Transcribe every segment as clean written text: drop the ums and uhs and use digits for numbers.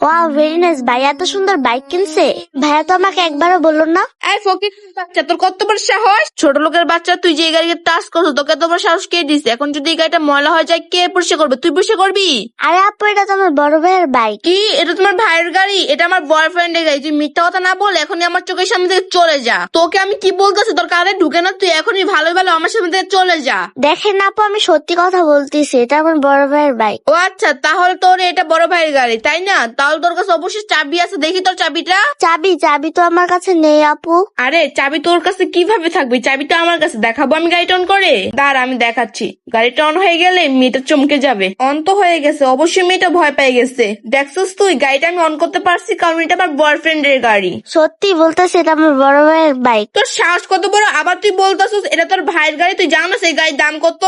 Wow, very nice. ভাইয়া এত সুন্দর বাইক কিনছে? ভাইয়া তো আমাকে একবারও বললো না। এই ফকির বাচ্চা, তোর কত বড় সাহস! ছোট লোকের বাচ্চা, তুই যে এই গাড়িকে টাচ করছো, তোকে এত বড় সাহস কে দিছে? এখন যদি এই গাড়িটা ময়লা হয়ে যায়, কে পরিষ্কার করবে? তুই পরিষ্কার করবি? আরে আপু, এটা তো আমার বড় ভাইয়ের বাইক। কি? এটা তোমার ভাইয়ের গাড়ি? এটা আমার বয়ফ্রেন্ডের গাড়ি। তুই মিথ্যা কথা না বল, এখনই আমার চোখের সামনে থেকে চলে যা। তোকে আমি কি বলতেছি, তোর কানে ঢুকে না? তুই এখনই ভালো ভালো আমার সামনে থেকে চলে যা। দেখেন আপু, আমি সত্যি কথা বলতেছি, এটা আমার বড় ভাইয়ের বাইক। ও আচ্ছা, তাহলে তোর এটা বড় ভাইয়ের গাড়ি, তাই না? তাহলে তোর কাছে অবশ্যই চাবি আছে, দেখি তোর চাবিটা। চাবি তো আমার কাছে নেই আপু। আরে চাবি তোর কাছে কিভাবে থাকবে? চাবি তো আমার কাছে। দেখাবো আমি গাড়িটা অন করে? দাঁড়া, আমি দেখাচ্ছি। গাড়িটা অন হয়ে গেলে মেয়েটা চমকে যাবে। অন তো হয়ে গেছে, অবশ্যই মেয়েটা ভয় পেয়ে গেছে। দেখছিস তুই, গাড়িটা আমি অন করতে পারছি কারণ এটা আমার বয়ফ্রেন্ডের গাড়ি। সত্যি বলতেছি, এটা আমার বড় ভাইয়ের বাইক। তোর সাহস কত বড়! আবার তুই বলতেছিস এটা তোর ভাইয়ের গাড়ি? তুই জানিস এই গাড়ির দাম কত?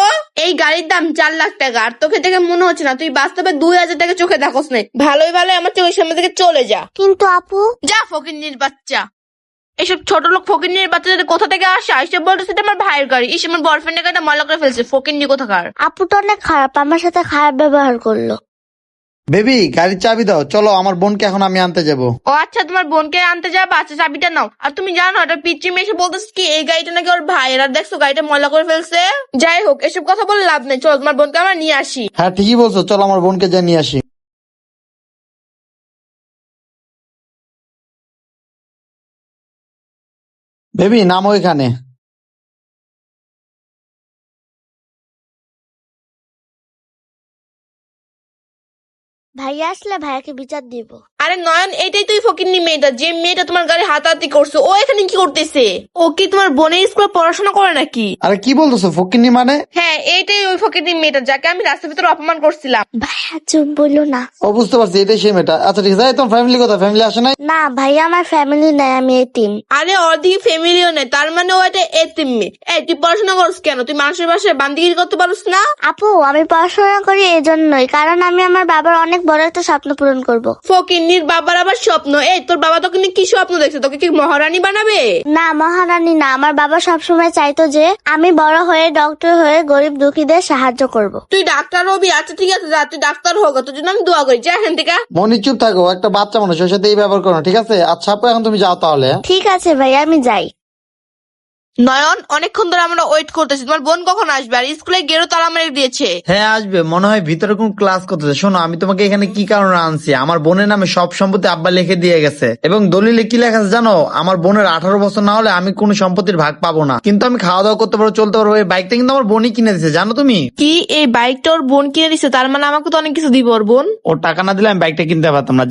এই গাড়ির দাম 4 লাখ টাকা। আর তোকে দেখে মনে হচ্ছে না, তুই বাস্তবে 2000 টাকা চোখে দেখোস না। ভালোই ভালো আমার চোখের সামনে থেকে চলে যা। কিন্তু আপু, যা ফকিন্নির বাচ্চা। এসব ছোট লোক ফকিন্নির বাচ্চাদের কোথা থেকে আসে? এসে বলতেছে এটা আমার ভাইয়ের গাড়ি। ইস, আমার বয়ফ্রেন্ডের গাড়িটা ময়লা করে ফেলছে। ফকিন্নি কোথাকার! আপু তো অনেক খারাপ, আমার সাথে খারাপ ব্যবহার করলো। বেবি, গাড়ির চাবি দাও, চলো আমার বোনকে এখন আমি আনতে যাব। ও আচ্ছা, তোমার বোনকে আনতে যাবা? আচ্ছা, চাবিটা নাও। আর তুমি জানো এটা পিচ্চি মেয়ে এসে বলতেছে কি এই গাড়িটা নাকি ওর ভাইয়ের, আর দেখছো গাড়িটা ময়লা করে ফেলছে। যাই হোক, এসব কথা বলে লাভ নেই। চলো তোমার বোনকে আমরা নিয়ে আসি। হ্যাঁ ঠিকই বলছো, চলো আমার বোনকে যা নিয়ে আসি। বেবি, নামো এখানে। ভাইয়া আসলে ভাইয়াকে বিচার দিব। আরে নয়ন, এটাই তুই ফকিন্নি মেয়েটা, যে মেয়েটা তোমার গাড়ি হাতাহাতি করছো। ও এখানে কি করতেছে? ও কি তোমার বোনের স্কুলে পড়াশোনা করে নাকি? আরে কি বলতেছো ফকিন্নি মানে? হ্যাঁ, এইটাই ওই ফকিন্নি মেয়েটা যাকে আমি রাস্তার ভিতরে অপমান করছিলাম। ভাইয়া চুপ বললো না। ও বুঝতে পারছি, এটাই সেই মেয়েটা। আচ্ছা ঠিক আছে, এই তোমার ফ্যামিলি কোথায়? ফ্যামিলি আসে নাই? না ভাইয়া, আমার ফ্যামিলি নাই, আমি এতিম। আরে ওর দিকে ফ্যামিলিও নেই, তার মানে ও একটা এতিম মেয়ে। এই তুই পড়াশোনা করছ কেন? তুই মানুষের বাসায় বান্দিগিরি করতে পারছ না? আপু, আমি পড়াশোনা করি এজন্যই, কারণ আমি আমার বাবার অনেক বড় একটা স্বপ্ন পূরণ করব। ফকিন্নির বাবার আবার স্বপ্ন? এই তোর বাবা তোকে নিয়ে কি স্বপ্ন দেখছে? তোকে কি মহারানী বানাবে? না মহারানী না, আমার বাবা সবসময় চাইতো যে আমি বড় হয়ে ডক্টর হয়ে গরিব দুঃখীদের সাহায্য করব। তুই ডাক্তার হবি? আচ্ছা ঠিক আছে, যা, তুই ডাক্তার হোক, তোর জন্য আমি দোয়া করি। যা এখান থেকে। মনি চুপ থাকো, একটা বাচ্চা মানুষ, ওর সাথে এই ব্যবহার করো না, ঠিক আছে? আচ্ছা আপু, এখন তুমি যাও তাহলে। ঠিক আছে ভাইয়া, আমি যাই। নয়ন, অনেকক্ষণ ধরে আমরা ওয়েট করতেছি। তোমার বোন কখন আসবে? আর স্কুলে গেরো তালা মেরে দিয়েছে। হ্যাঁ আসবে, মনে হয় ভিতরে কোন ক্লাস করতেছে। শোনো, আমি তোমাকে এখানে কি কারণে আনছি, আমার বোনের নামে সব সম্পত্তি আব্বা লিখে দিয়ে গেছে, এবং দলিলে কি লেখা আছে জানো? আমার বোনের 18 বছর না হলে আমি কোনো সম্পত্তির ভাগ পাবো না, কিন্তু আমি খাওয়া দাওয়া করতে পারবো, চলতে পারবো। এই বাইকটা কিন্তু আমার বোনই কিনে দিছে, জানো তুমি? কি, এই বাইকটা ওর বোন কিনে দিছে? তার মানে আমাকে তো অনেক কিছু দিব ওর বোন। ওর টাকা না দিলে আমি বাইকটা কিনতে পারতাম না।